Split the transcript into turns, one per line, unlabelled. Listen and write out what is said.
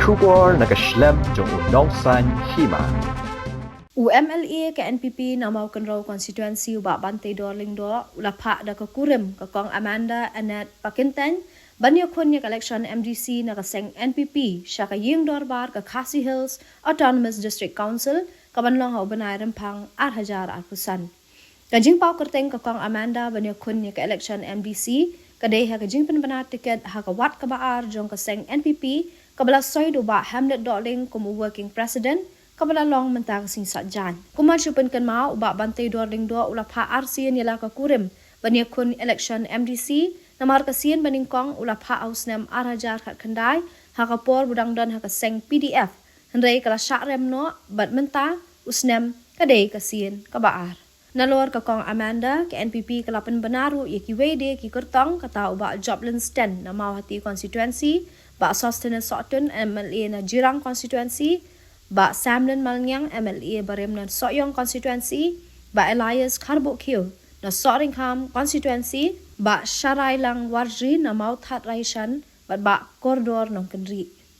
Shubor nakaslem jong unongsan Hima.
UMLA ke NPP na Mawkynrew Constituency ba Banteidor lingdo ula Phah da ke Kurim ke kong Amanda Anet Pakintan Iakhun yak election MDC na kaseng NPP siya ka yingdor bar ke Khasi Hills Autonomous District Council kabanlong ha ubanay rempang arhajar arpusan. Kajing pau kerteng ke kong Amanda Iakhun yak election MDC kadai ha kajing penbenar tiket ha ka wat ka baar jong kaseng NPP kabala soy do ba Hamlet Dotling como working president kabala long mentang sing satjan. Kumar syupen kan mau ba Banteidor lingdo ula Phah RC nila ka Kurim Iakhun election MDC namar kasian baningkong ula Phah ausnem arhajar khat khandai ha ka por budang dan ha ka seng PDF hendrai kala syakrem no bat menta usnem kadai kasian ka baar. Nalor ka kong Amanda ke NPP kalapan benaru ye ki wede ki kertong kata uba Joblin stand na Mawkynrew Constituency ba Sustenance Sotun MLA na Jirang Constituency ba Samlin Malngyang MLA Barem na Soyong Constituency ba Elias Karbukyo na Soringham Constituency ba Sharai Lang Warji na Mauthat Raishan ba Kordor Nongkenri.